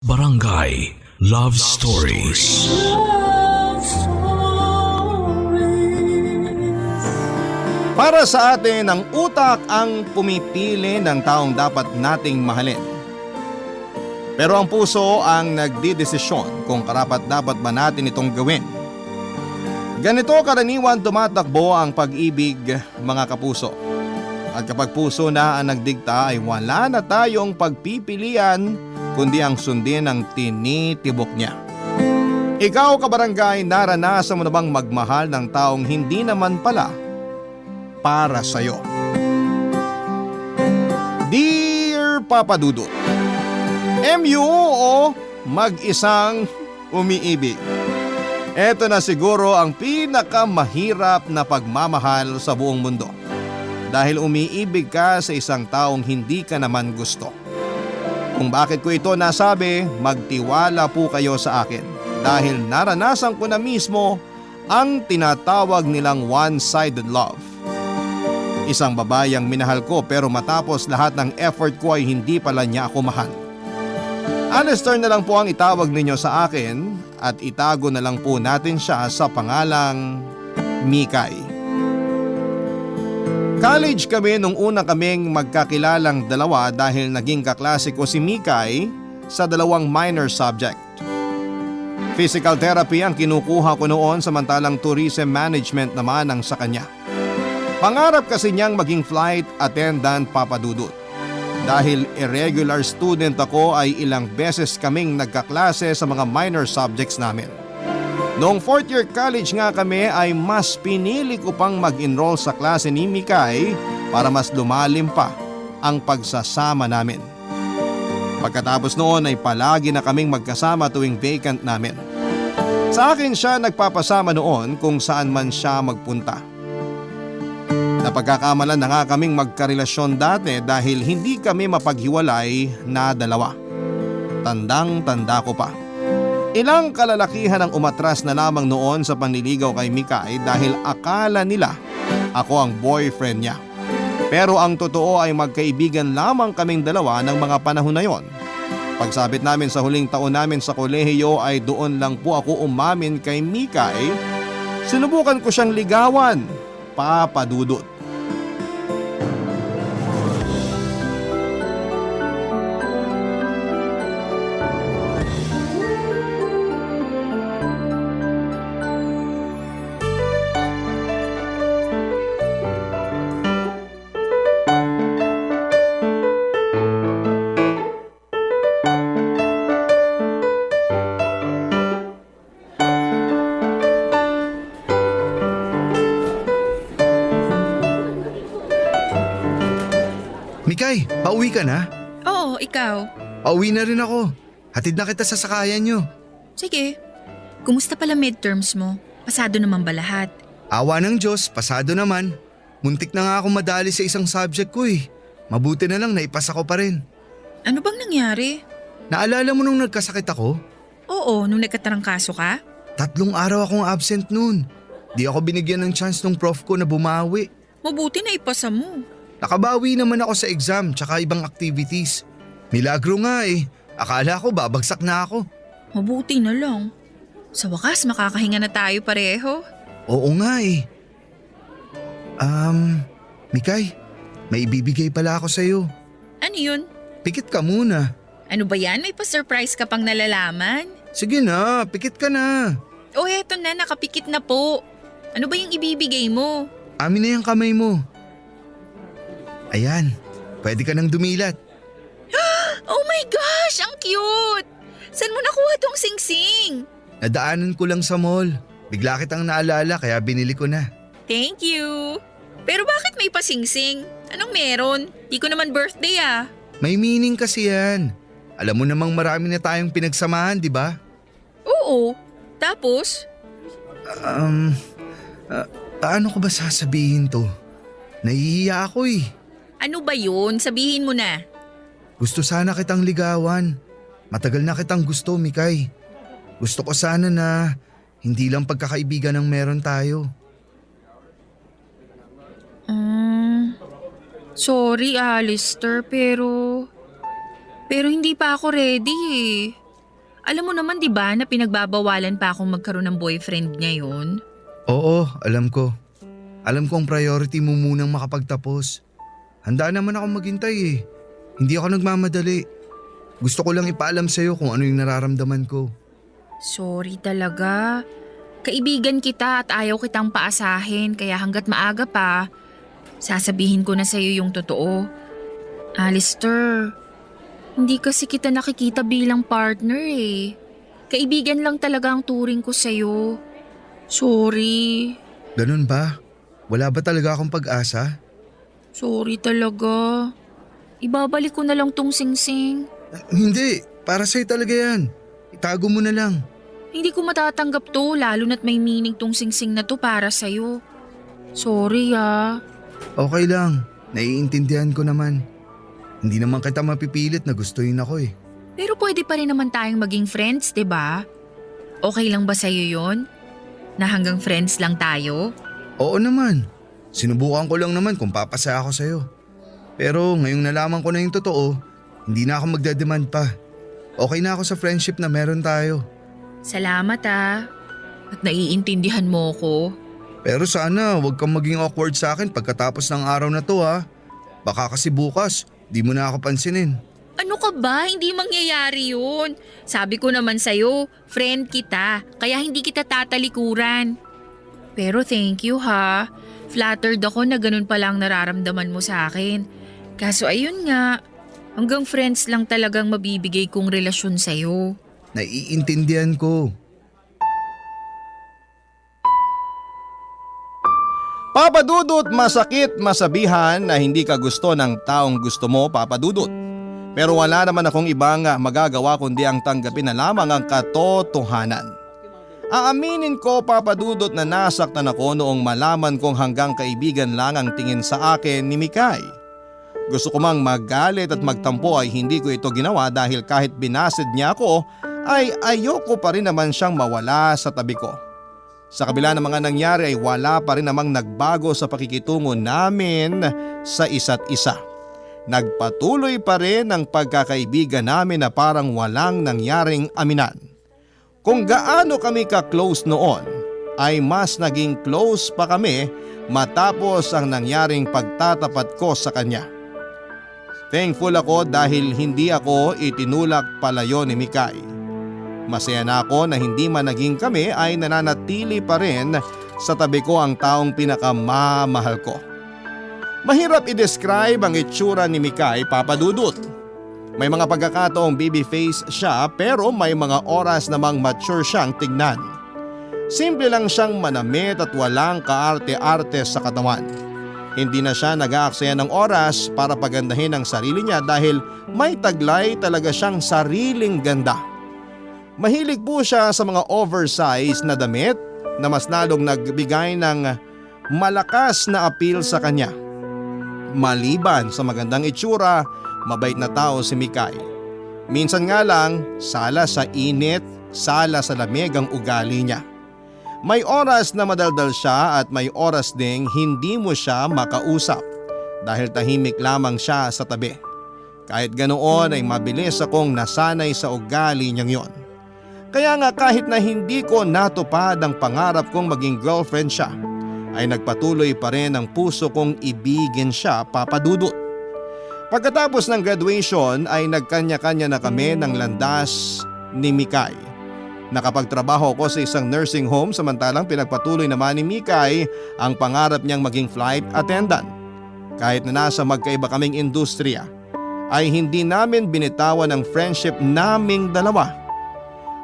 Barangay Love Stories. Para sa atin, ang utak ang pumipili ng taong dapat nating mahalin. Pero ang puso ang nagdidesisyon kung karapat-dapat ba natin itong gawin. Ganito karaniwan tumatakbo ang pag-ibig, mga kapuso. At kapag puso na ang nagdikta ay wala na tayong pagpipilian kundi ang sundin ang tinitibok niya. Ikaw, kabarangay, naranasan mo na bang magmahal ng taong hindi naman pala para sa'yo? Dear Papa Dudut, MU o mag-isang umiibig? Ito na siguro ang pinakamahirap na pagmamahal sa buong mundo. Dahil umiibig ka sa isang taong hindi ka naman gusto. Kung bakit ko ito nasabi, magtiwala po kayo sa akin. Dahil naranasan ko na mismo ang tinatawag nilang one-sided love. Isang babayang minahal ko pero matapos lahat ng effort ko ay hindi pala niya ako mahal. Alistair na lang po ang itawag ninyo sa akin at itago na lang po natin siya sa pangalang Mikay. College kami nung una kaming magkakilalang dalawa dahil naging kaklase ko si Mikay sa dalawang minor subject. Physical therapy ang kinukuha ko noon samantalang tourism management naman ang sa kanya. Pangarap kasi niyang maging flight attendant, Papa Dudut. Dahil irregular student ako ay ilang beses kaming nagkaklase sa mga minor subjects namin. Noong 4th year college nga kami ay mas pinili ko pang mag-enroll sa klase ni Mikay para mas lumalim pa ang pagsasama namin. Pagkatapos noon ay palagi na kaming magkasama tuwing vacant namin. Sa akin siya nagpapasama noon kung saan man siya magpunta. Napagkakamalan na nga kaming magkarelasyon dati dahil hindi kami mapaghiwalay na dalawa. Tandang-tanda ko pa. Ilang kalalakihan ang umatras na lamang noon sa panliligaw kay Mikay dahil akala nila ako ang boyfriend niya. Pero ang totoo ay magkaibigan lamang kaming dalawa ng mga panahon na yon. Pagsabit namin sa huling taon namin sa kolehiyo ay doon lang po ako umamin kay Mikay. Sinubukan ko siyang ligawan, Papa Dudut. Mikay, pauwi ka na? Oo, ikaw. Pauwi na rin ako. Hatid na kita sa sakayan nyo. Sige. Kumusta pala midterms mo? Pasado naman ba lahat? Awa ng Diyos, pasado naman. Muntik na nga ako madali sa isang subject ko eh. Mabuti na lang naipasa ko pa rin. Ano bang nangyari? Naalala mo nung nagkasakit ako? Oo, nung nagkatarangkaso ka? 3 araw akong absent noon. Di ako binigyan ng chance ng prof ko na bumawi. Mabuti na ipasa mo. Nakabawi naman ako sa exam tsaka ibang activities. Milagro nga eh. Akala ko babagsak na ako. Mabuti na lang. Sa wakas, makakahinga na tayo pareho. Oo nga eh. Mikay, may ibibigay pala ako sa'yo. Ano yun? Pikit ka muna. Ano ba yan? May pa-surprise ka pang nalalaman? Sige na, pikit ka na. O eto na, nakapikit na po. Ano ba yung ibibigay mo? Amin na yung kamay mo. Ayan, pwede ka nang dumilat. Oh my gosh, ang cute! Saan mo nakuha tong singsing? Nadaanan ko lang sa mall. Bigla kitang naalala kaya binili ko na. Thank you! Pero bakit may pasingsing? Anong meron? Di ko naman birthday ah. May meaning kasi yan. Alam mo namang marami na tayong pinagsamahan, di ba? Oo. Tapos? Paano ko ba sasabihin to? Nahihiya ako eh. Ano ba yun? Sabihin mo na. Gusto sana kitang ligawan. Matagal na kitang gusto, Mikay. Gusto ko sana na hindi lang pagkakaibigan ang meron tayo. Sorry, Alistair, pero hindi pa ako ready eh. Alam mo naman 'di ba na pinagbabawalan pa akong magkaroon ng boyfriend ngayon? Oo, alam ko. Alam kong priority mo munang makapagtapos. Handa naman akong maghintay eh. Hindi ako nagmamadali. Gusto ko lang ipaalam sa'yo kung ano yung nararamdaman ko. Sorry talaga. Kaibigan kita at ayaw kitang paasahin kaya hanggat maaga pa, sasabihin ko na sa'yo yung totoo. Alistair, hindi kasi kita nakikita bilang partner eh. Kaibigan lang talaga ang turing ko sa'yo. Sorry. Ganun ba? Wala ba talaga akong pag-asa? Sorry talaga. Ibabalik ko na lang tong singsing. Hindi, para sa'yo talaga yan. Itago mo na lang. Hindi ko matatanggap to lalo na't may meaning tong singsing na to para sa'yo. Sorry ah. Okay lang, naiintindihan ko naman. Hindi naman kita mapipilit na gustuin ako eh. Pero pwede pa rin naman tayong maging friends, 'di ba? Okay lang ba sa'yo yon? Na hanggang friends lang tayo? Oo naman. Sinubukan ko lang naman kung papasaya ako sa'yo. Pero ngayong nalaman ko na yung totoo, hindi na ako magdedemand pa. Okay na ako sa friendship na meron tayo. Salamat ah. At naiintindihan mo ko. Pero sana huwag kang maging awkward sa akin pagkatapos ng araw na to ha. Baka kasi bukas, di mo na ako pansinin. Ano ka ba? Hindi mangyayari yun. Sabi ko naman sa'yo, friend kita, kaya hindi kita tatalikuran. Pero thank you ha. Flattered ako na ganun palang nararamdaman mo sa akin. Kaso ayun nga, hanggang friends lang talagang mabibigay kong relasyon sa'yo. Naiintindihan ko. Papa Dudut, masakit masabihan na hindi ka gusto ng taong gusto mo, Papa Dudut. Pero wala naman akong ibang magagawa kundi ang tanggapin na lamang ang katotohanan. Aaminin ko, Papa Dudut, na nasaktan ako noong malaman kong hanggang kaibigan lang ang tingin sa akin ni Mikay. Gusto ko mang magalit at magtampo ay hindi ko ito ginawa dahil kahit binasid niya ako ay ayoko pa rin naman siyang mawala sa tabi ko. Sa kabila ng mga nangyari ay wala pa rin namang nagbago sa pakikitungo namin sa isa't isa. Nagpatuloy pa rin ang pagkakaibigan namin na parang walang nangyaring aminan. Kung gaano kami ka-close noon ay mas naging close pa kami matapos ang nangyaring pagtatapat ko sa kanya. Thankful ako dahil hindi ako itinulak palayo ni Mikay. Masaya na ako na hindi man naging kami ay nananatili pa rin sa tabi ko ang taong pinakamamahal ko. Mahirap i-describe ang itsura ni Mikay, Papa Dudut. May mga pagkakataong baby face siya pero may mga oras namang mature siyang tignan. Simple lang siyang manamit at walang kaarte-arte sa katawan. Hindi na siya nag-aaksaya ng oras para pagandahin ang sarili niya dahil may taglay talaga siyang sariling ganda. Mahilig po siya sa mga oversized na damit na mas lalong nagbigay ng malakas na appeal sa kanya. Maliban sa magandang itsura, mabait na tao si Mikay. Minsan nga lang, sala sa init, sala sa lamig ang ugali niya. May oras na madaldal siya at may oras ding hindi mo siya makausap dahil tahimik lamang siya sa tabi. Kahit ganoon ay mabilis akong nasanay sa ugali niyang yon. Kaya nga kahit na hindi ko natupad ang pangarap kong maging girlfriend siya, ay nagpatuloy pa rin ang puso kong ibigin siya, Papa Dudut. Pagkatapos ng graduation ay nagkanya-kanya na kami ng landas ni Mikay. Nakapagtrabaho ko sa isang nursing home samantalang pinagpatuloy naman ni Mikay ang pangarap niyang maging flight attendant. Kahit na nasa magkaiba kaming industriya, ay hindi namin binitawan ang friendship naming dalawa.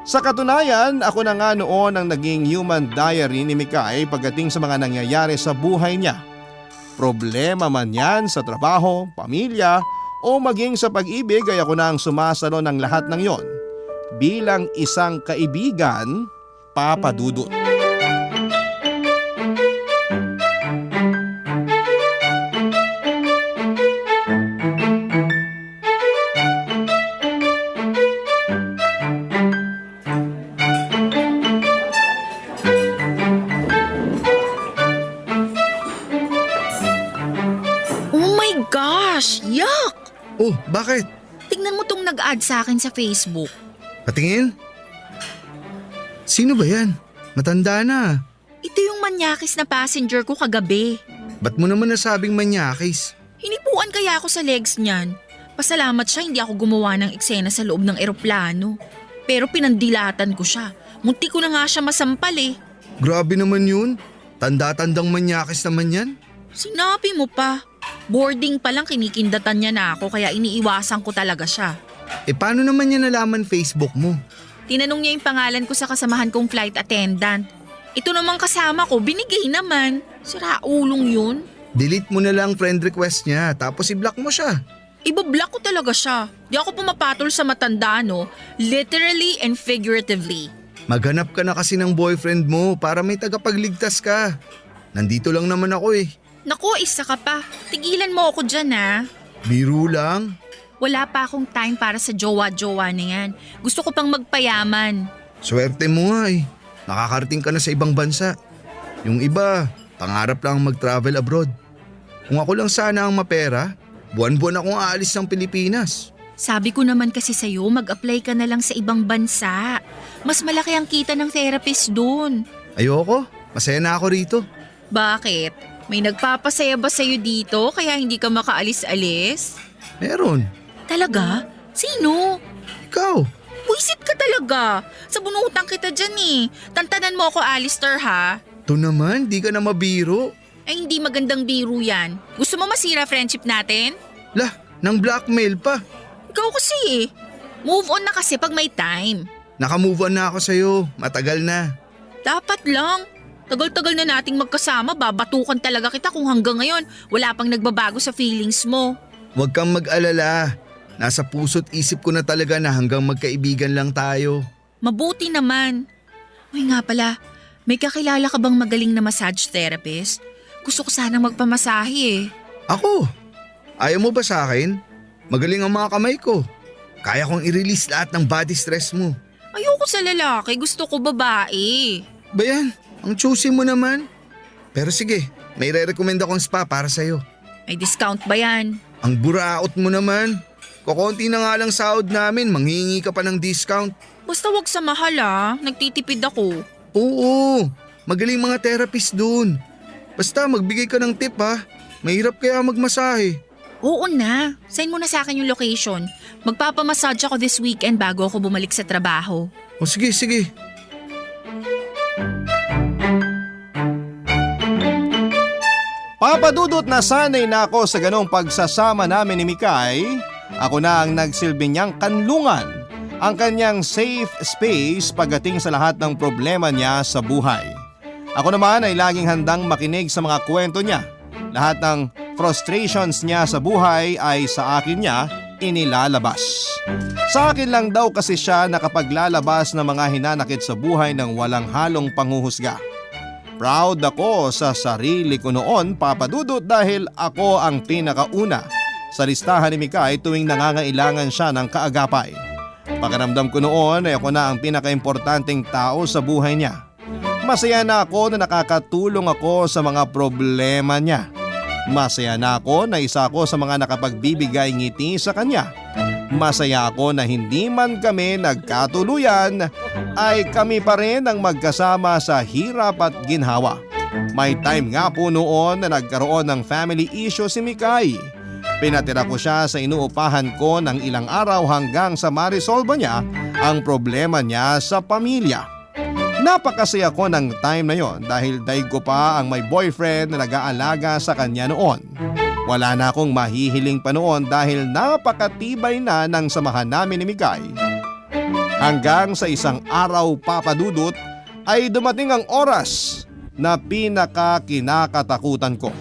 Sa katunayan, ako na nga noon ang naging human diary ni Mikay pagdating sa mga nangyayari sa buhay niya. Problema man yan sa trabaho, pamilya o maging sa pag-ibig ay ako na ang sumasalo ng lahat ng yon. Bilang isang kaibigan, Papa Dudut. Oh, bakit? Tignan mo tong nag-add sa akin sa Facebook. Patingin? Sino ba yan? Matanda na. Ito yung manyakis na passenger ko kagabi. Ba't mo naman nasabing manyakis? Hinipuan kaya ako sa legs niyan. Pasalamat siya hindi ako gumawa ng eksena sa loob ng eroplano. Pero pinandilatan ko siya. Munti ko na nga siya masampal eh. Grabe naman yun. Tanda-tandang manyakis naman yan. Sinabi mo pa. Boarding pa lang kinikindatan niya na ako kaya iniiwasan ko talaga siya. Paano naman niya nalaman Facebook mo? Tinanong niya yung pangalan ko sa kasamahan kong flight attendant. Ito namang kasama ko, binigay naman. Siraulong yun. Delete mo na lang friend request niya tapos i-block mo siya. Ibablock ko talaga siya. Di ako pumapatol sa matanda no, literally and figuratively. Maghanap ka na kasi ng boyfriend mo para may tagapagligtas ka. Nandito lang naman ako eh. Naku, isa ka pa. Tigilan mo ako dyan ha. Biro lang. Wala pa akong time para sa jowa-jowa na yan. Gusto ko pang magpayaman. Swerte mo nga eh. Nakakarating ka na sa ibang bansa. Yung iba, pangarap lang mag-travel abroad. Kung ako lang sana ang mapera, buwan-buwan akong aalis ng Pilipinas. Sabi ko naman kasi sa'yo, mag-apply ka na lang sa ibang bansa. Mas malaki ang kita ng therapist dun. Ayoko, masaya na ako rito. Bakit? May nagpapasaya ba sa'yo dito kaya hindi ka makaalis-alis? Meron. Talaga? Sino? Ikaw. Buisit ka talaga. Sa bunutan kita dyan eh. Tantanan mo ako, Alistair ha? To naman, di ka na mabiro. Ay hindi magandang biro yan. Gusto mo masira friendship natin? Lah, nang blackmail pa. Ikaw kasi eh. Move on na kasi pag may time. Nakamove on na ako sa'yo, matagal na. Dapat lang. Tagal-tagal na nating magkasama, babatukan talaga kita kung hanggang ngayon wala pang nagbabago sa feelings mo. Huwag kang mag-alala. Nasa puso't isip ko na talaga na hanggang magkaibigan lang tayo. Mabuti naman. Uy nga pala, may kakilala ka bang magaling na massage therapist? Gusto ko sanang magpamasahe eh. Ako? Ayaw mo ba sa akin? Magaling ang mga kamay ko. Kaya kong i-release lahat ng body stress mo. Ayoko sa lalaki, gusto ko babae. Bayan, ang choosy mo naman. Pero sige, may re-recommend akong spa para sa'yo. May discount ba yan? Ang buraot mo naman. Kukunti na nga lang sahod namin, manghihingi ka pa ng discount. Basta wag sa mahal ah, nagtitipid ako. Oo, magaling mga therapist dun. Basta magbigay ka ng tip ha. Mahirap kaya magmasahe. Oo na, send mo na sa akin yung location. Magpapamassage ako this weekend bago ako bumalik sa trabaho. O sige, sige. Papadudot na sanay na ako sa ganong pagsasama namin ni Mikay. Ako na ang nagsilbi niyang kanlungan, ang kanyang safe space pagdating sa lahat ng problema niya sa buhay. Ako naman ay laging handang makinig sa mga kwento niya. Lahat ng frustrations niya sa buhay ay sa akin niya inilalabas. Sa akin lang daw kasi siya nakapaglalabas ng mga hinanakit sa buhay ng walang halong panghuhusga. Proud ako sa sarili ko noon, Papadudot, dahil ako ang pinakauna sa listahan ni Mikay tuwing nangangailangan siya ng kaagapay. Pakiramdam ko noon ay ako na ang pinakaimportanteng tao sa buhay niya. Masaya na ako na nakakatulong ako sa mga problema niya. Masaya na ako na isa ako sa mga nakapagbibigay ngiti sa kanya. Masaya ako na hindi man kami nagkatuluyan ay kami pa rin ang magkasama sa hirap at ginhawa. May time nga po noon na nagkaroon ng family issue si Mikay. Pinatira ko siya sa inuupahan ko ng ilang araw hanggang sa ma-resolve niya ang problema niya sa pamilya. Napakasaya ko ng time na yon dahil daig ko pa ang may boyfriend na nag-aalaga sa kanya noon. Wala na akong mahihiling pa noon dahil napakatibay na ng samahan namin ni Mikay. Hanggang sa isang araw, Papadudot, ay dumating ang oras na pinakakinakatakutan ko.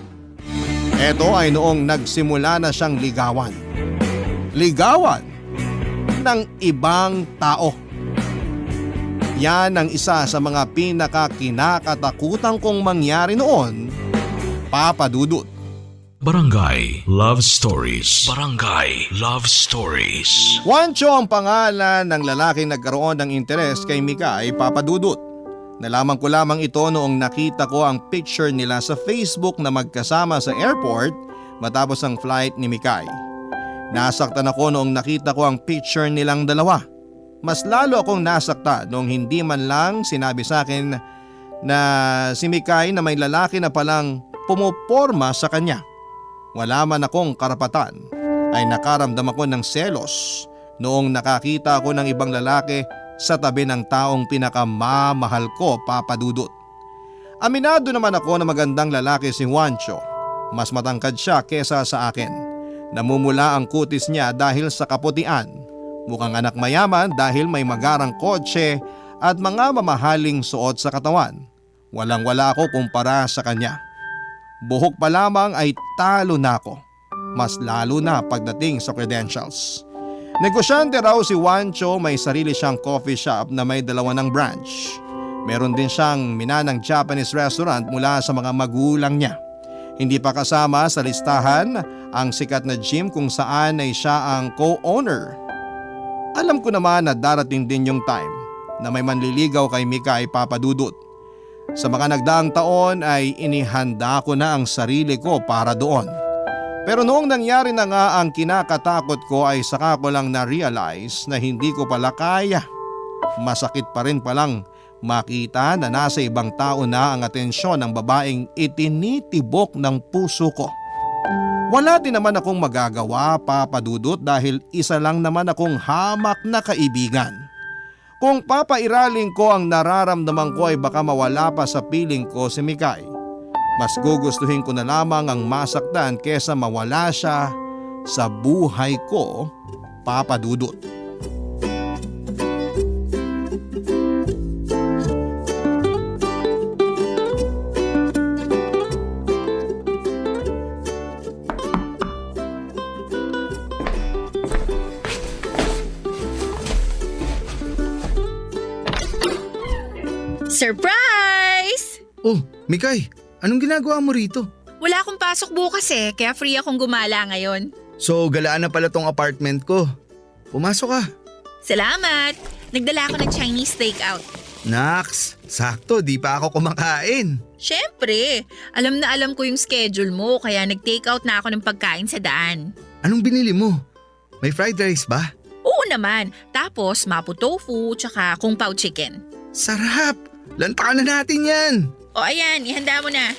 Ito ay noong nagsimula na siyang ligawan. Ligawan ng ibang tao. Yan ang isa sa mga pinakakinakatakutan kong mangyari noon, Papadudot. Barangay Love Stories. Barangay Love Stories. Juancho ang pangalan ng lalaking nagkaroon ng interes kay Mikay, Papadudot. Nalaman ko lamang ito noong nakita ko ang picture nila sa Facebook na magkasama sa airport matapos ang flight ni Mikay. Nasaktan ako noong nakita ko ang picture nilang dalawa. Mas lalo akong nasakta noong hindi man lang sinabi sa akin na si Mikay na may lalaki na palang pumoporma sa kanya. Wala man akong karapatan ay nakaramdam ako ng selos noong nakakita ako ng ibang lalaki sa tabi ng taong pinakamamahal ko, Papa Dudut. Aminado naman ako na magandang lalaki si Juancho. Mas matangkad siya kesa sa akin. Namumula ang kutis niya dahil sa kaputian. Mukhang anak mayaman dahil may magarang kotse at mga mamahaling suot sa katawan. Walang-wala ako kumpara sa kanya. Buhok pa lamang ay talo na ako. Mas lalo na pagdating sa credentials. Negosyante raw si Juancho, may sarili siyang coffee shop na may 2 branch. Meron din siyang minanang Japanese restaurant mula sa mga magulang niya. Hindi pa kasama sa listahan ang sikat na gym kung saan ay siya ang co-owner. Alam ko naman na darating din yung time na may manliligaw kay Mikay, Papa Dudut. Sa mga nagdaang taon ay inihanda ko na ang sarili ko para doon. Pero noong nangyari na nga ang kinakatakot ko ay saka ko lang na-realize na hindi ko pala kaya. Masakit pa rin palang makita na nasa ibang tao na ang atensyon ng babaeng itinitibok ng puso ko. Wala din naman akong magagawa, Papa Dudut, dahil isa lang naman akong hamak na kaibigan. Kung papairaling ko ang nararamdaman ko ay baka mawala pa sa piling ko si Mikay. Mas gugustuhin ko na lamang ang masaktan kesa mawala siya sa buhay ko, Papa Dudut. Surprise! Oh, Mikay, anong ginagawa mo rito? Wala akong pasok bukas kaya free akong gumala ngayon. So galaan na pala tong apartment ko. Pumasok ka. Salamat! Nagdala ako ng Chinese takeout. Naks, sakto, di pa ako kumakain. Syempre, alam na alam ko yung schedule mo kaya nag-takeout na ako ng pagkain sa daan. Anong binili mo? May fried rice ba? Oo naman, tapos mapo tofu tsaka kung pao chicken. Sarap! Lantakan na natin yan! O ayan, ihanda mo na.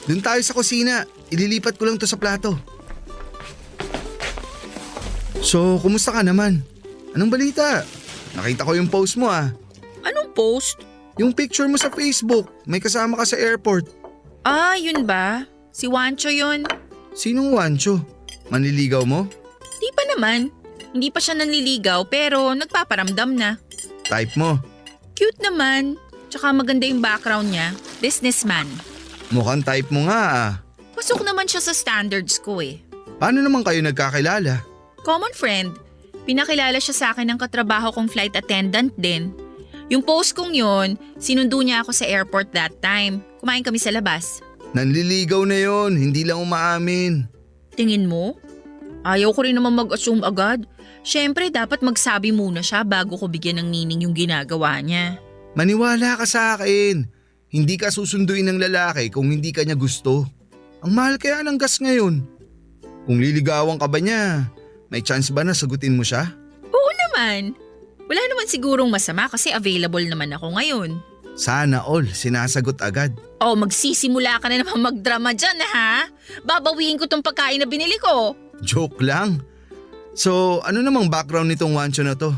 Doon tayo sa kusina. Ililipat ko lang to sa plato. So, kumusta ka naman? Anong balita? Nakita ko yung post mo ah. Anong post? Yung picture mo sa Facebook. May kasama ka sa airport. Ah, yun ba? Si Juancho yun? Sinong Juancho? Manliligaw mo? Di pa naman. Hindi pa siya nanliligaw pero nagpaparamdam na. Type mo? Cute naman. Tsaka maganda yung background niya. Businessman. Mukhang type mo nga ah. Pasok naman siya sa standards ko eh. Paano naman kayo nagkakilala? Common friend. Pinakilala siya sa akin ng katrabaho kong flight attendant din. Yung post kong yun, sinundo niya ako sa airport that time. Kumain kami sa labas. Nanliligaw na yon, hindi lang umaamin. Tingin mo? Ayaw ko rin naman mag-assume agad. Siyempre dapat magsabi muna siya bago ko bigyan ng meaning yung ginagawa niya. Maniwala ka sa akin. Hindi ka susunduin ng lalaki kung hindi ka niya gusto. Ang mahal kaya ng gas ngayon. Kung liligawan ka ba niya, may chance ba na sagutin mo siya? Oo naman. Wala naman sigurong masama kasi available naman ako ngayon. Sana all, sinasagot agad. Oh, magsisimula ka na naman magdrama dyan ha? Babawiin ko tong pagkain na binili ko. Joke lang. So, ano namang background nitong Juancho na to?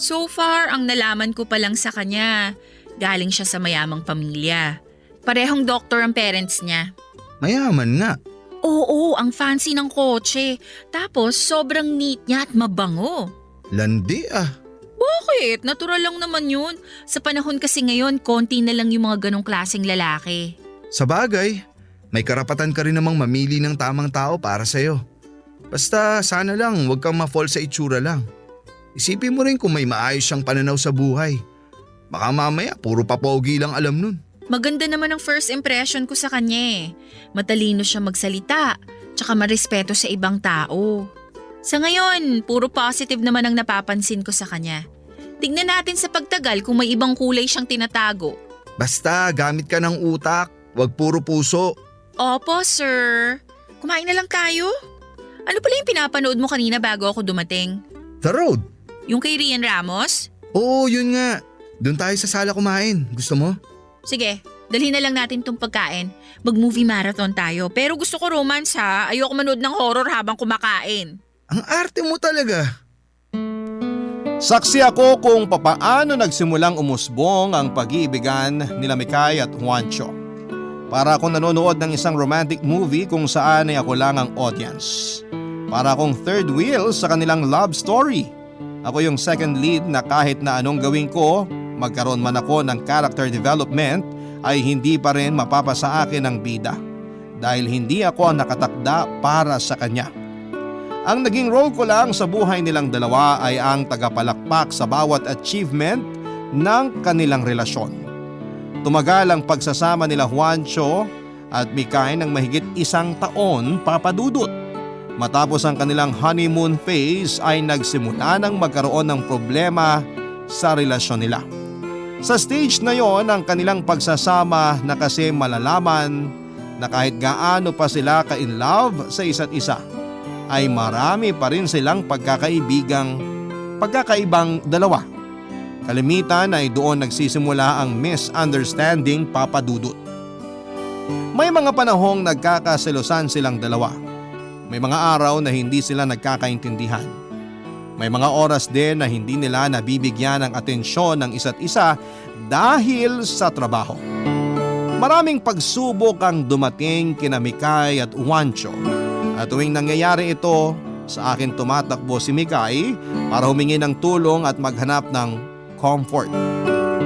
So far, ang nalaman ko pa lang sa kanya, galing siya sa mayamang pamilya. Parehong doktor ang parents niya. Mayaman nga. Oo, ang fancy ng kotse. Tapos sobrang neat niya at mabango. Landi ah. Bakit? Natural lang naman yun. Sa panahon kasi ngayon, konti na lang yung mga ganong klaseng lalaki. Sa bagay, may karapatan ka rin namang mamili ng tamang tao para sa'yo. Basta sana lang huwag kang ma-fall sa itsura lang. Isipin mo rin kung may maayos siyang pananaw sa buhay. Baka mamaya puro papogi lang alam nun. Maganda naman ang first impression ko sa kanya eh. Matalino siya magsalita, tsaka marespeto sa ibang tao. Sa ngayon, puro positive naman ang napapansin ko sa kanya. Tignan natin sa pagtagal kung may ibang kulay siyang tinatago. Basta gamit ka ng utak, wag puro puso. Opo, sir. Kumain na lang tayo? Ano pala yung pinapanood mo kanina bago ako dumating? The Road. Yung kay Rian Ramos? Oo, yun nga. Doon tayo sa sala kumain. Gusto mo? Sige, dalhin na lang natin tong pagkain. Mag-movie marathon tayo. Pero gusto ko romance ha. Ayoko manood ng horror habang kumakain. Ang arte mo talaga. Saksi ako kung papaano nagsimulang umusbong ang pag-iibigan nila Mikay at Juancho. Para akong nanonood ng isang romantic movie kung saan ay ako lang ang audience. Para akong third wheel sa kanilang love story. Ako yung second lead na kahit na anong gawin ko, magkaroon man ako ng character development ay hindi pa rin mapapasa akin ang bida. Dahil hindi ako nakatakda para sa kanya. Ang naging role ko lang sa buhay nilang dalawa ay ang tagapalakpak sa bawat achievement ng kanilang relasyon. Tumagal ang pagsasama nila Juancho at Mikay ng mahigit 1 taon, Papa Dudut. Matapos ang kanilang honeymoon phase ay nagsimula ng magkaroon ng problema sa relasyon nila. Sa stage na yon ang kanilang pagsasama na kasi malalaman na kahit gaano pa sila ka-in love sa isa't isa, ay marami pa rin silang pagkakaibang dalawa. Kalimitan ay doon nagsisimula ang misunderstanding, Papa Dudut. May mga panahong nagkakaselosan silang dalawa. May mga araw na hindi sila nagkakaintindihan. May mga oras din na hindi nila nabibigyan ng atensyon ng isa't isa dahil sa trabaho. Maraming pagsubok ang dumating kina Mikay at Juancho. At tuwing nangyayari ito, sa akin tumatakbo si Mikay para humingi ng tulong at maghanap ng comfort.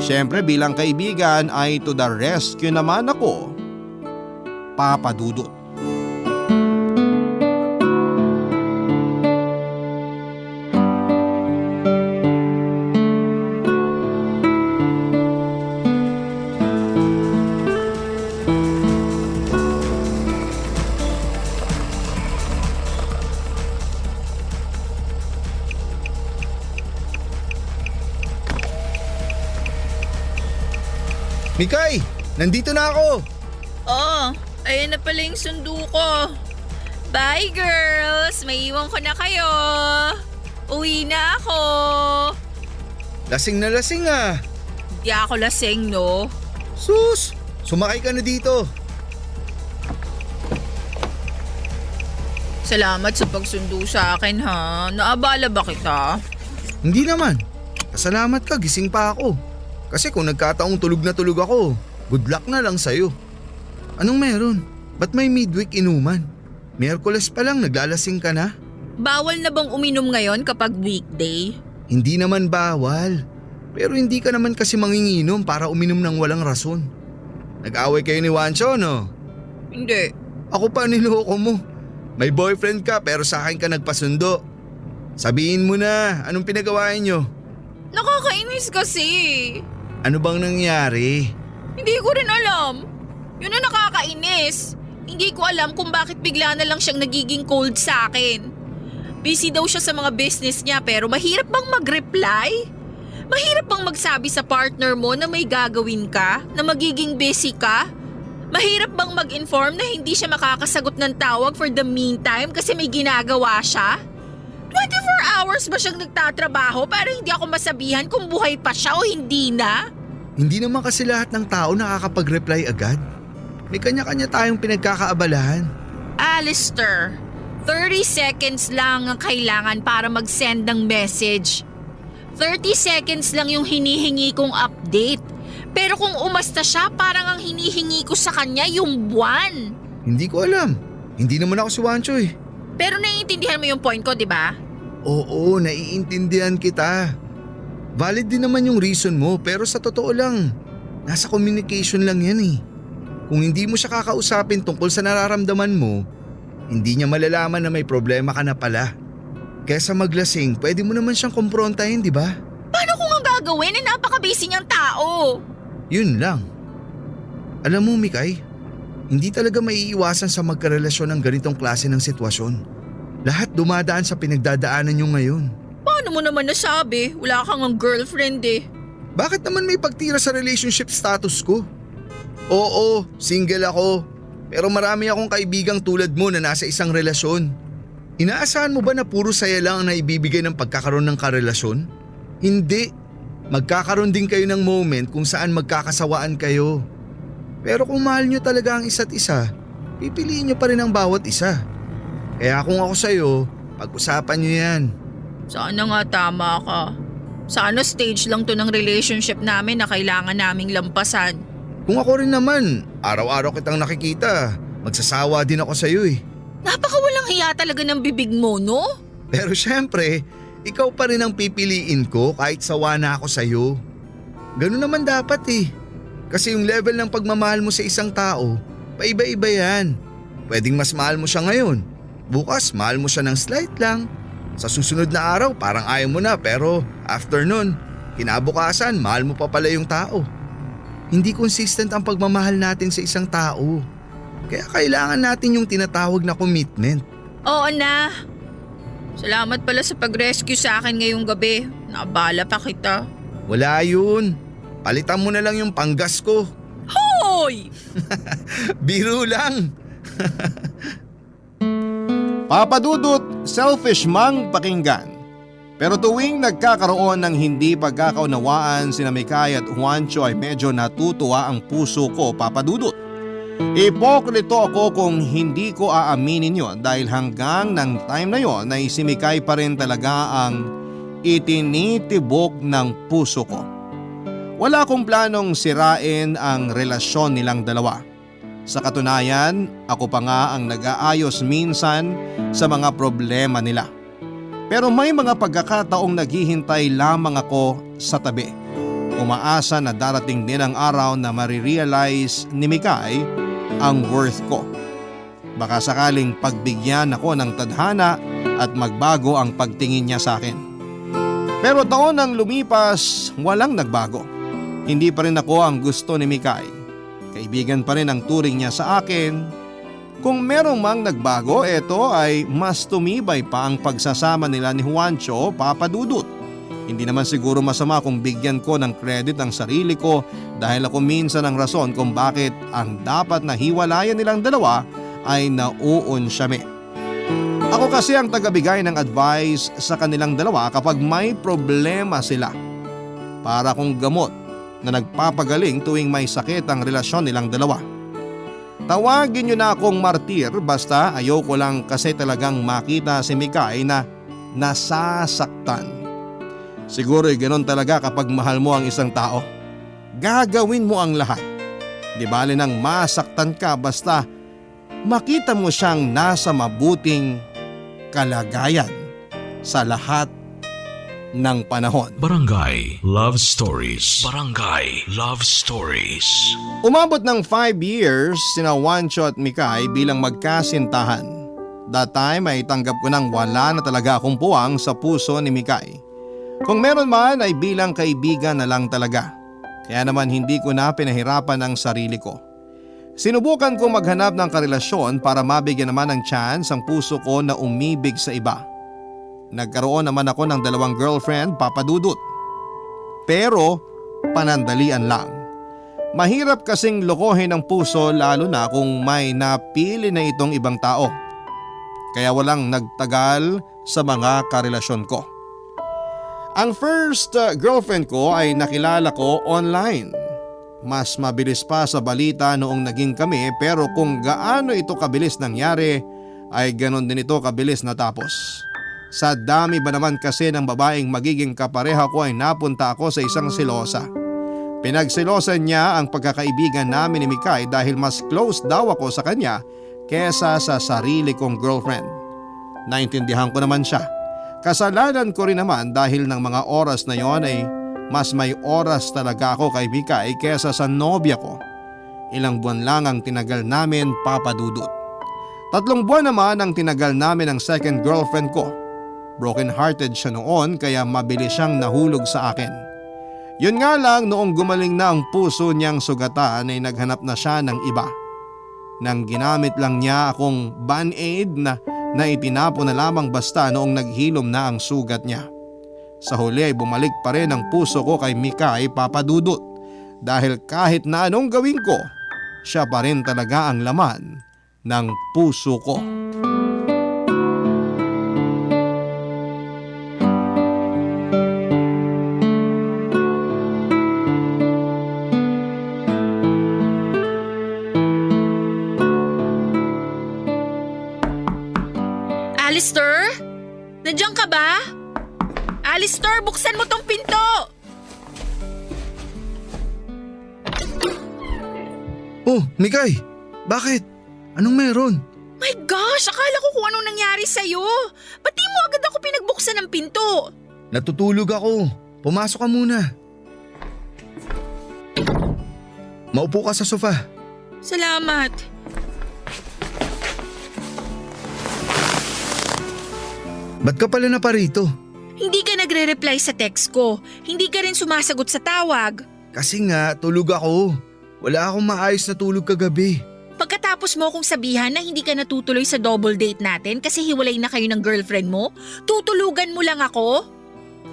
Siyempre bilang kaibigan ay to the rescue naman ako, Papa Dudut. Mikay, nandito na ako. Oh, ayan na pala yung sundo ko. Bye girls, may iwan ko na kayo. Uwi na ako. Lasing na lasing ah. Di ako lasing, no? Sus, sumakay ka na dito. Salamat sa pagsundo sa akin ha. Naabala ba kita? Hindi naman. Pasalamat ka, gising pa ako. Kasi kung nagkataong tulog na tulog ako, good luck na lang sa'yo. Anong meron? Ba't may midweek inuman? Miyerkules pa lang naglalasing ka na? Bawal na bang uminom ngayon kapag weekday? Hindi naman bawal. Pero hindi ka naman kasi manginginom para uminom ng walang rason. Nag-away kayo ni Juancho, no? Hindi. Ako pa niloko mo. May boyfriend ka pero sa akin ka nagpasundo. Sabihin mo na, anong pinagawain nyo? Nakakainis kasi. Ano bang nangyari? Hindi ko rin alam. Yun ang nakakainis. Hindi ko alam kung bakit bigla na lang siyang nagiging cold sa akin. Busy daw siya sa mga business niya pero mahirap bang mag-reply? Mahirap bang magsabi sa partner mo na may gagawin ka? Na magiging busy ka? Mahirap bang mag-inform na hindi siya makakasagot ng tawag for the meantime kasi may ginagawa siya? 24 hours ba siyang nagtatrabaho para hindi ako masabihan kung buhay pa siya o hindi na? Hindi naman kasi lahat ng tao nakakapag-reply agad. May kanya-kanya tayong pinagkakaabalahan. Alistair, 30 seconds lang ang kailangan para mag-send ng message. 30 seconds lang yung hinihingi kong update. Pero kung umasta siya, parang ang hinihingi ko sa kanya yung buwan. Hindi ko alam. Hindi naman ako si Juancho eh. Pero naiintindihan mo yung point ko, di ba? Oo, naiintindihan kita. Valid din naman yung reason mo pero sa totoo lang, nasa communication lang yan eh. Kung hindi mo siya kakausapin tungkol sa nararamdaman mo, hindi niya malalaman na may problema ka na pala. Kesa maglasing, pwede mo naman siyang kumprontahin, di ba? Paano kung ang gagawin eh napaka-busy niyang tao? Yun lang. Alam mo, Mikay, hindi talaga maiiwasan sa magkarelasyon ng ganitong klase ng sitwasyon. Lahat dumadaan sa pinagdadaanan niyo ngayon. Paano mo naman nasabi? Wala kang ang girlfriend eh. Bakit naman may pagtira sa relationship status ko? Oo, single ako. Pero marami akong kaibigang tulad mo na nasa isang relasyon. Inaasahan mo ba na puro saya lang ang naibibigay ng pagkakaroon ng karelasyon? Hindi. Magkakaroon din kayo ng moment kung saan magkakasawaan kayo. Pero kung mahal nyo talaga ang isa't isa, pipiliin nyo pa rin ang bawat isa. Kaya kung ako sa'yo, pag-usapan nyo yan. Sana nga tama ka. Sana stage lang to ng relationship namin na kailangan naming lampasan. Kung ako rin naman, araw-araw kitang nakikita, magsasawa din ako sa'yo eh. Napakawalang hiya talaga ng bibig mo, no? Pero syempre, ikaw pa rin ang pipiliin ko kahit sawa na ako sa'yo. Ganun naman dapat eh. Kasi yung level ng pagmamahal mo sa isang tao, paiba-iba yan. Pwedeng mas mahal mo siya ngayon. Bukas, mahal mo siya ng slight lang. Sa susunod na araw, parang ayaw mo na pero after nun, kinabukasan, mahal mo pa pala yung tao. Hindi consistent ang pagmamahal natin sa isang tao. Kaya kailangan natin yung tinatawag na commitment. Oo na. Salamat pala sa pag-rescue sa akin ngayong gabi. Naabala pa kita. Wala yun. Palitan mo na lang yung panggas ko. Hoy! Biro lang. Papa Dudut, selfish mang pakinggan. Pero tuwing nagkakaroon ng hindi pagkakaunawaan sina Mikay at Juancho ay medyo natutuwa ang puso ko, Papa Dudut. Ipokrito ako kung hindi ko aaminin yon dahil hanggang ng time na yon ay si Mikay pa rin talaga ang itinitibok ng puso ko. Wala akong planong sirain ang relasyon nilang dalawa. Sa katunayan, ako pa nga ang nag-aayos minsan sa mga problema nila. Pero may mga pagkakataong naghihintay lamang ako sa tabi. Umaasa na darating din ang araw na marirealize ni Mikay ang worth ko. Baka sakaling pagbigyan ako ng tadhana at magbago ang pagtingin niya sa akin. Pero taon ang lumipas, walang nagbago. Hindi pa rin ako ang gusto ni Mikay. Kaibigan pa rin ang turing niya sa akin. Kung merong mang nagbago, ito ay mas tumibay pa ang pagsasama nila ni Juancho, Papa Dudut. Hindi naman siguro masama kung bigyan ko ng credit ang sarili ko dahil ako minsan ang rason kung bakit ang dapat na hiwalayan nilang dalawa ay nauunsyame. Ako kasi ang tagabigay ng advice sa kanilang dalawa kapag may problema sila. Para kong gamot na nagpapagaling tuwing may sakit ang relasyon nilang dalawa. Tawagin niyo na akong martir basta ayoko lang kasi talagang makita si Mikay na nasasaktan. Siguro ganoon talaga kapag mahal mo ang isang tao. Gagawin mo ang lahat. Di bale nang masaktan ka basta makita mo siyang nasa mabuting kalagayan sa lahat ng panahon. Barangay Love Stories. Barangay Love Stories. Umabot ng 5 years sina Juancho at Mikay bilang magkasintahan. That time ay tanggap ko nang wala na talaga akong puwang sa puso ni Mikay. Kung meron man ay bilang kaibigan na lang talaga. Kaya naman hindi ko na pinahirapan ang sarili ko. Sinubukan ko maghanap ng karelasyon para mabigyan naman ng chance ang puso ko na umibig sa iba. Nagkaroon naman ako ng 2 girlfriend, Papa Dudut. Pero panandalian lang. Mahirap kasing lokohin ang puso lalo na kung may napili na itong ibang tao. Kaya walang nagtagal sa mga karelasyon ko. Ang first girlfriend ko ay nakilala ko online. Mas mabilis pa sa balita noong naging kami pero kung gaano ito kabilis nangyari ay ganon din ito kabilis natapos. Sa dami ba naman kasi ng babaeng magiging kapareha ko ay napunta ako sa isang silosa. Pinagsilosan niya ang pagkakaibigan namin ni Mikay dahil mas close daw ako sa kanya kesa sa sarili kong girlfriend. Naintindihan ko naman siya. Kasalanan ko rin naman dahil ng mga oras na yon ay mas may oras talaga ako kay Mikay kesa sa nobya ko. Ilang buwan lang ang tinagal namin, Papa Dudut. 3 buwan naman ang tinagal namin ng second girlfriend ko. Broken hearted siya noon kaya mabilis siyang nahulog sa akin. Yun nga lang noong gumaling na ang puso niyang sugatan ay naghanap na siya ng iba. Nang ginamit lang niya akong band-aid na itinapon na lamang basta noong naghilom na ang sugat niya. Sa huli ay bumalik pa rin ang puso ko kay Mikay, Papa Dudut. Dahil kahit na anong gawin ko, siya pa rin talaga ang laman ng puso ko. Nandiyan ka ba? Alistair, buksan mo tong pinto! Oh, Mikay! Bakit? Anong meron? My gosh, akala ko kung anong nangyari sa'yo. Ba't di mo agad ako pinagbuksan ng pinto? Natutulog ako. Pumasok ka muna. Maupo ka sa sofa. Salamat. Ba't ka pala na parito? Hindi ka nagre-reply sa text ko. Hindi ka rin sumasagot sa tawag. Kasi nga, tulog ako. Wala akong maayos na tulog kagabi. Pagkatapos mo akong sabihan na hindi ka natutuloy sa double date natin kasi hiwalay na kayo ng girlfriend mo, tutulugan mo lang ako?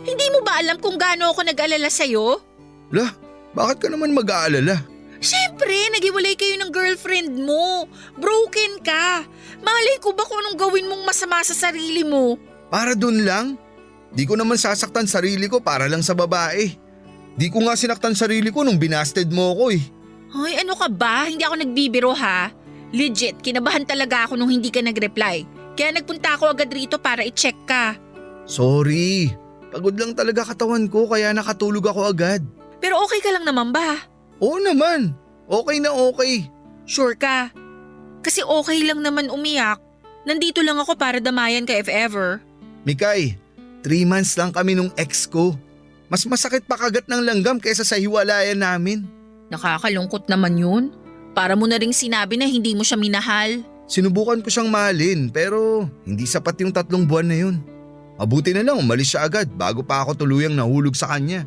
Hindi mo ba alam kung gaano ako nag-alala sa'yo? Lah, bakit ka naman mag-aalala? Siyempre, naghiwalay kayo ng girlfriend mo. Broken ka. Malay ko ba kung anong gawin mong masama sa sarili mo? Para dun lang? Di ko naman sasaktan sarili ko para lang sa babae. Di ko nga sinaktan sarili ko nung binasted mo ako eh. Ay, ano ka ba? Hindi ako nagbibiro ha. Legit, kinabahan talaga ako nung hindi ka nag-reply. Kaya nagpunta ako agad rito para i-check ka. Sorry, pagod lang talaga katawan ko kaya nakatulog ako agad. Pero okay ka lang naman ba? Oo naman, okay na okay. Sure ka? Kasi okay lang naman umiyak. Nandito lang ako para damayan ka if ever. Mikay, 3 months lang kami nung ex ko. Mas masakit pa kagat ng langgam kaysa sa hiwalayan namin. Nakakalungkot naman yun. Para mo na ring sinabi na hindi mo siya minahal. Sinubukan ko siyang mahalin pero hindi sapat yung 3 buwan na yun. Mabuti na lang umalis siya agad bago pa ako tuluyang nahulog sa kanya.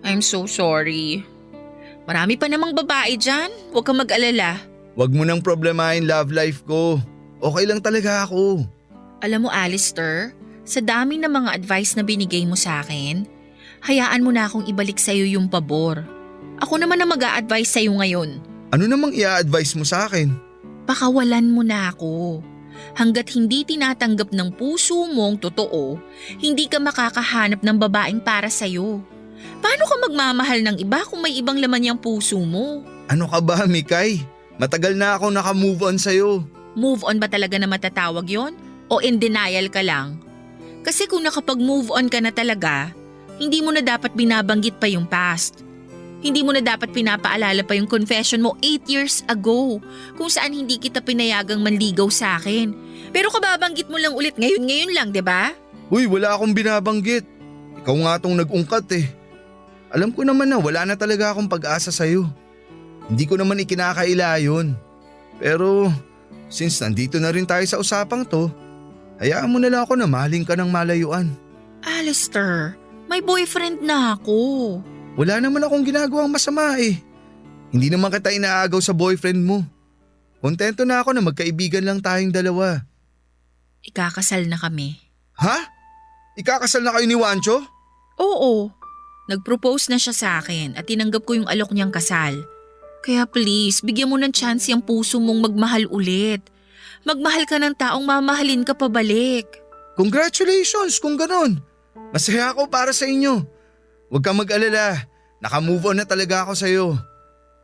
I'm so sorry. Marami pa namang babae dyan. Huwag kang mag-alala. Huwag mo nang problemahin love life ko. Okay lang talaga ako. Alam mo, Alistair, sa dami ng mga advice na binigay mo sa akin, hayaan mo na akong ibalik sa'yo yung pabor. Ako naman na mag-a-advise sa'yo ngayon. Ano namang i-advise mo sa akin? Pakawalan mo na ako. Hanggat hindi tinatanggap ng puso mong totoo, hindi ka makakahanap ng babaeng para sa'yo. Paano ka magmamahal ng iba kung may ibang laman yung puso mo? Ano ka ba, Mikay? Matagal na ako naka-move on sa'yo. Move on ba talaga na matatawag yon? O in denial ka lang? Kasi kung nakapag-move on ka na talaga, hindi mo na dapat binabanggit pa yung past. Hindi mo na dapat pinapaalala pa yung confession mo 8 years ago kung saan hindi kita pinayagang manligaw sa akin. Pero kababanggit mo lang ulit ngayon lang, 'di ba? Uy, wala akong binabanggit. Ikaw nga tong nag-ungkat eh. Alam ko naman na wala na talaga akong pag-asa sa'yo. Hindi ko naman ikinakaila yun. Pero since nandito na rin tayo sa usapang to, hayaan mo na lang ako na mahalin ka ng malayuan. Alistair, may boyfriend na ako. Wala naman akong ginagawang masama eh. Hindi naman kita inaagaw sa boyfriend mo. Kontento na ako na magkaibigan lang tayong dalawa. Ikakasal na kami. Ha? Ikakasal na kayo ni Wancho? Oo. Nag-propose na siya sa akin at tinanggap ko yung alok niyang kasal. Kaya please, bigyan mo ng chance yung puso mong magmahal ulit. Magmahal ka ng taong mamahalin ka pabalik. Congratulations kung ganon. Masaya ako para sa inyo. Huwag kang mag-alala. Naka-move on na talaga ako sa'yo.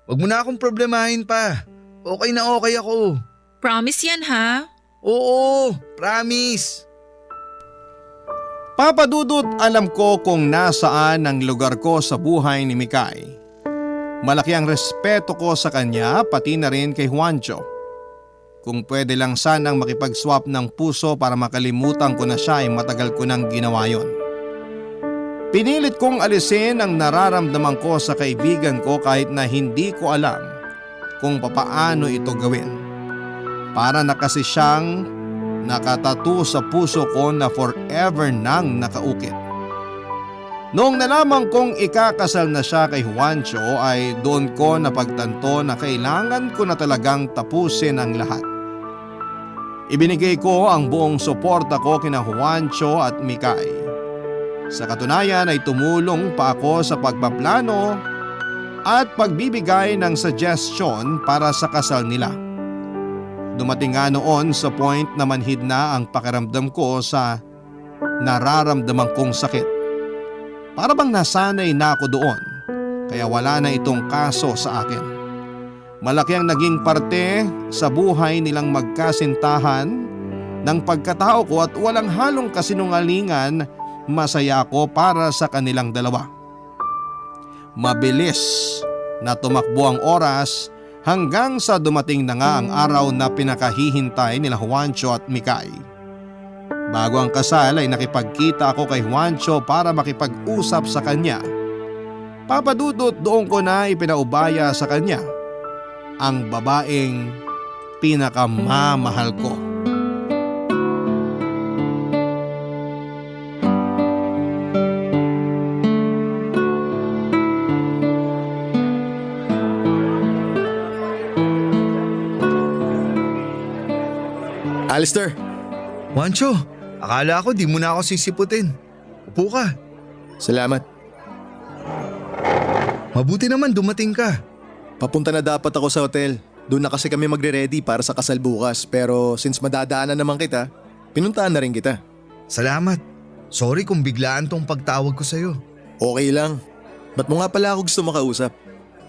Huwag mo na akong problemahin pa. Okay na okay ako. Promise yan ha? Oo, promise. Papa Dudut, alam ko kung nasaan ang lugar ko sa buhay ni Mikay. Malaki ang respeto ko sa kanya pati na rin kay Juancho. Kung pwede lang sanang makipag-swap ng puso para makalimutan ko na siya ay matagal ko nang ginawa yon. Pinilit kong alisin ang nararamdaman ko sa kaibigan ko kahit na hindi ko alam kung papaano ito gawin. Para na kasi siyang nakatattoo sa puso ko na forever nang nakaukit. Noong nalaman kong ikakasal na siya kay Juancho ay doon ko napagtanto na kailangan ko na talagang tapusin ang lahat. Ibinigay ko ang buong suporta ko kina Juancho at Mikay. Sa katunayan ay tumulong pa ako sa pagpaplano at pagbibigay ng suggestion para sa kasal nila. Dumating nga noon sa point na manhid na ang pakiramdam ko sa nararamdaman kong sakit. Para bang nasanay na ako doon, kaya wala na itong kaso sa akin. Malaki ang naging parte sa buhay nilang magkasintahan ng pagkatao ko at walang halong kasinungalingan, masaya ako para sa kanilang dalawa. Mabilis na tumakbo ang oras hanggang sa dumating na nga ang araw na pinakahihintay nila Juancho at Mikay. Bago ang kasal ay nakipagkita ako kay Juancho para makipag-usap sa kanya. Papadudot doon ko na ipinaubaya sa kanya ang babaeng pinakamamahal ko. Alister, Juancho, akala ko di mo na ako sisiputin. Upo ka. salamat. Mabuti naman dumating ka. Papunta na dapat ako sa hotel. Doon na kasi kami magre-ready para sa kasal bukas. Pero since madadaanan naman kita, pinuntahan na rin kita. Salamat. Sorry kung biglaan tong pagtawag ko sa'yo. Okay lang. Ba't mo nga pala ako gusto makausap?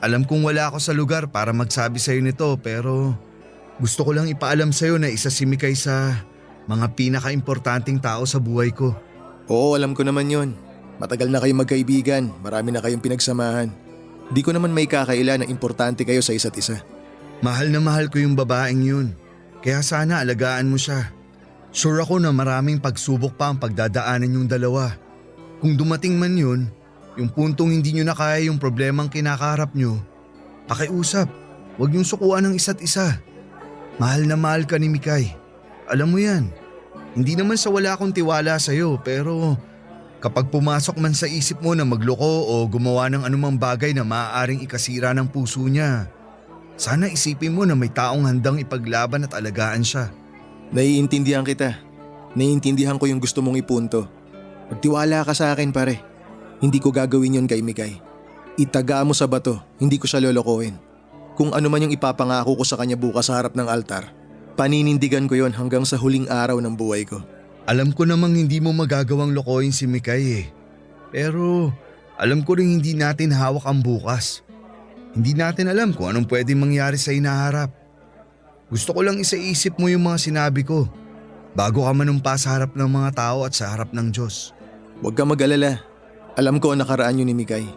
Alam kong wala ako sa lugar para magsabi sa'yo nito pero gusto ko lang ipaalam sa'yo na isa si Mikay sa mga pinaka-importanting tao sa buhay ko. Oo, alam ko naman yon. Matagal na kayong magkaibigan. Marami na kayong pinagsamahan. Di ko naman may kakaila na importante kayo sa isa't isa. Mahal na mahal ko yung babaeng yun. Kaya sana alagaan mo siya. Sure ako na maraming pagsubok pa ang pagdadaanan yung dalawa. Kung dumating man yun, yung puntong hindi nyo na kaya yung problemang kinakaharap nyo, pakiusap, huwag yung sukuan ng isa't isa. Mahal na mahal ka ni Mikay. Alam mo yan. Hindi naman sa wala akong tiwala sa'yo pero kapag pumasok man sa isip mo na magloko o gumawa ng anumang bagay na maaaring ikasira ng puso niya, sana isipin mo na may taong handang ipaglaban at alagaan siya. Naiintindihan kita. Naiintindihan ko yung gusto mong ipunto. Magtiwala ka sa akin pare. Hindi ko gagawin yon kay Mikay. Itaga mo sa bato, hindi ko siya lolokohin. Kung ano man yung ipapangako ko sa kanya bukas sa harap ng altar, paninindigan ko yon hanggang sa huling araw ng buhay ko. Alam ko namang hindi mo magagawang lokohin si Mikay eh. Pero alam ko rin hindi natin hawak ang bukas. Hindi natin alam kung anong pwedeng mangyari sa inaharap. Gusto ko lang isaisip mo yung mga sinabi ko bago ka manumpa sa harap ng mga tao at sa harap ng Diyos. Huwag ka mag-alala. Alam ko ang nakaraan yun ni Mikay.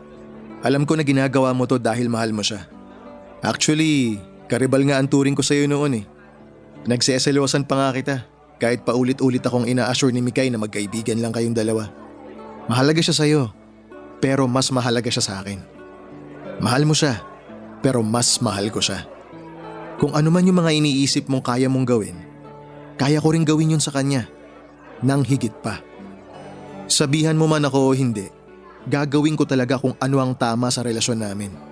Alam ko na ginagawa mo to dahil mahal mo siya. Actually, karibal nga ang turing ko sa'yo noon eh. Nagseselosan pa nga kita kahit paulit-ulit akong ina-assure ni Mikay na magkaibigan lang kayong dalawa. Mahalaga siya sa'yo, pero mas mahalaga siya sa akin. Mahal mo siya, pero mas mahal ko siya. Kung ano man yung mga iniisip mong kaya mong gawin, kaya ko rin gawin yun sa kanya, nang higit pa. Sabihan mo man ako o hindi, gagawin ko talaga kung ano ang tama sa relasyon namin.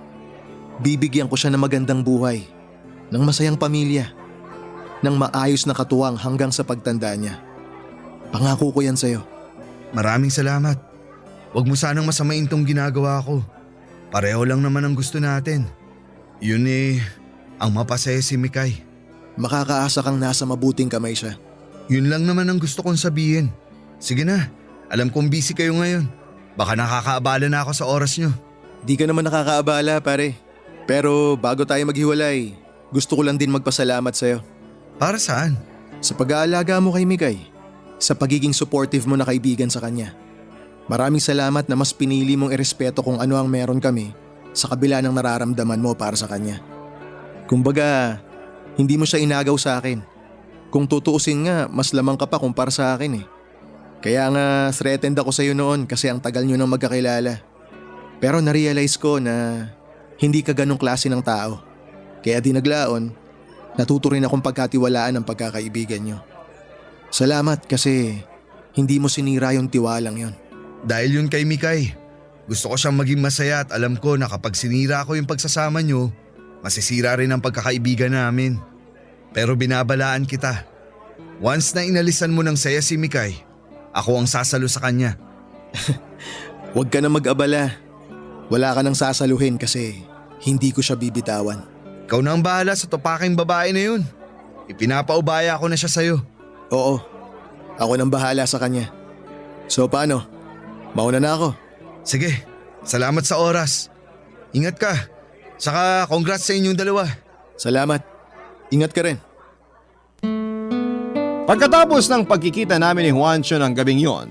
Bibigyan ko siya ng magandang buhay, ng masayang pamilya, ng maayos na katuwang hanggang sa pagtanda niya. Pangako ko yan sa'yo. Maraming salamat. Huwag mo sanang masamain tong ginagawa ko. Pareho lang naman ang gusto natin. Yun eh, ang mapasaya si Mikay. Makakaasa kang nasa mabuting kamay siya. Yun lang naman ang gusto kong sabihin. Sige na, alam kong busy kayo ngayon. Baka nakakaabala na ako sa oras nyo. Di ka naman nakakaabala pare. Pero bago tayo maghiwalay, gusto ko lang din magpasalamat sa'yo. Para saan? Sa pag-aalaga mo kay Mikay, sa pagiging supportive mo na kaibigan sa kanya. Maraming salamat na mas pinili mong irespeto kung ano ang meron kami sa kabila ng nararamdaman mo para sa kanya. Kumbaga, hindi mo siya inagaw sa akin. Kung tutuusin nga, mas lamang ka pa kumpara sa akin eh. Kaya nga threatened ako sa'yo noon kasi ang tagal nyo nang magkakilala. Pero narealize ko na hindi ka ganong klase ng tao. Kaya di naglaon, natuto rin akong pagkatiwalaan ng pagkakaibigan nyo. Salamat kasi hindi mo sinira yung tiwalang yon. Dahil yun kay Mikay. Gusto ko siyang maging masaya at alam ko na kapag sinira ko yung pagsasama nyo, masisira rin ang pagkakaibigan namin. Pero binabalaan kita. Once na inalisan mo ng saya si Mikay, ako ang sasalo sa kanya. Huwag ka na mag-abala. Wala ka nang sasaluhin kasi hindi ko siya bibitawan. Ikaw na ang bahala sa tupaking babae na yun. Ipinapaubaya ko na siya sa'yo. Oo, ako nang bahala sa kanya. So paano? Mauna na ako. Sige, salamat sa oras. Ingat ka. Saka congrats sa inyong dalawa. Salamat. Ingat ka rin. Pagkatapos ng pagkikita namin ni Juancho ng gabing yon,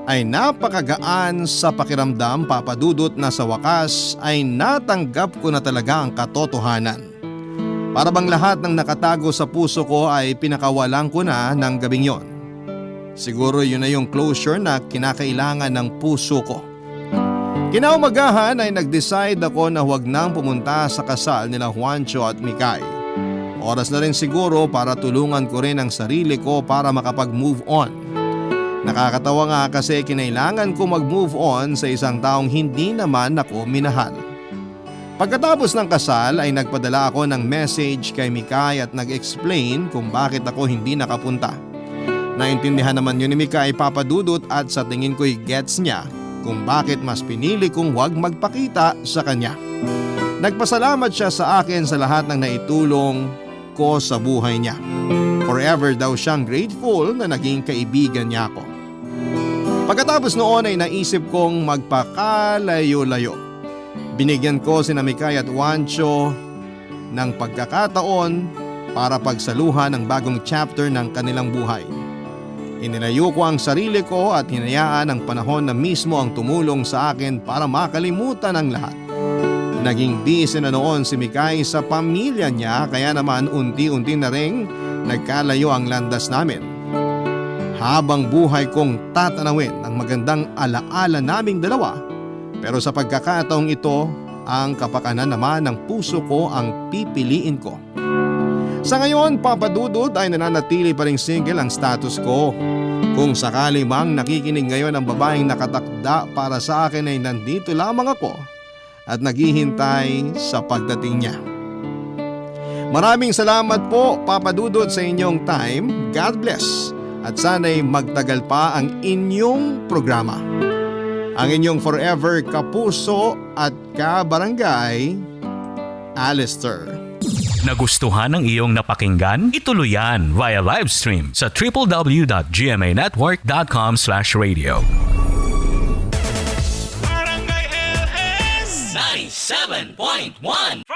ay napakagaan sa pakiramdam, Papa Dudut, na sa wakas ay natanggap ko na talaga ang katotohanan. Para bang lahat ng nakatago sa puso ko ay pinakawalan ko na ng gabing yon. Siguro yun na yung closure na kinakailangan ng puso ko. Kinaumagahan ay nag-decide ako na huwag nang pumunta sa kasal nila Juancho at Mikay. Oras na rin siguro para tulungan ko rin ang sarili ko para makapag-move on. Nakakatawa nga kasi kinailangan ko mag-move on sa isang taong hindi naman ako minahal. Pagkatapos ng kasal ay nagpadala ako ng message kay Mikay at nag-explain kung bakit ako hindi nakapunta. Naintindihan naman yun ni Mikay, Papa Dudut, at sa tingin ko'y gets niya kung bakit mas pinili kong huwag magpakita sa kanya. Nagpasalamat siya sa akin sa lahat ng naitulong ko sa buhay niya. Forever daw siyang grateful na naging kaibigan niya ako. Pagkatapos noon ay naisip kong magpakalayo-layo. Binigyan ko sina Mikay at Juancho ng pagkakataon para pagsaluhan ang bagong chapter ng kanilang buhay. Inilayo ko ang sarili ko at hinayaan ang panahon na mismo ang tumulong sa akin para makalimutan ang lahat. Naging busy na noon si Mikay sa pamilya niya, kaya naman unti-unti na ring nagkalayo ang landas namin. Habang buhay kong tatanawin ang magandang alaala naming dalawa, pero sa pagkakataong ito, ang kapakanan naman ng puso ko ang pipiliin ko. Sa ngayon, Papa Dudut, ay nananatili pa ring single ang status ko. Kung sakali mang nakikinig ngayon ang babaeng nakatakda para sa akin, ay nandito lamang ako at naghihintay sa pagdating niya. Maraming salamat po, Papa Dudut, sa inyong time. God bless at sana'y magtagal pa ang inyong programa. Ang inyong forever kapuso at kabarangay, Alistair. Nagustuhan ng iyong napakinggan? Ituloy yan via live stream sa www.gmanetwork.com/radio. Barangay LS 97.1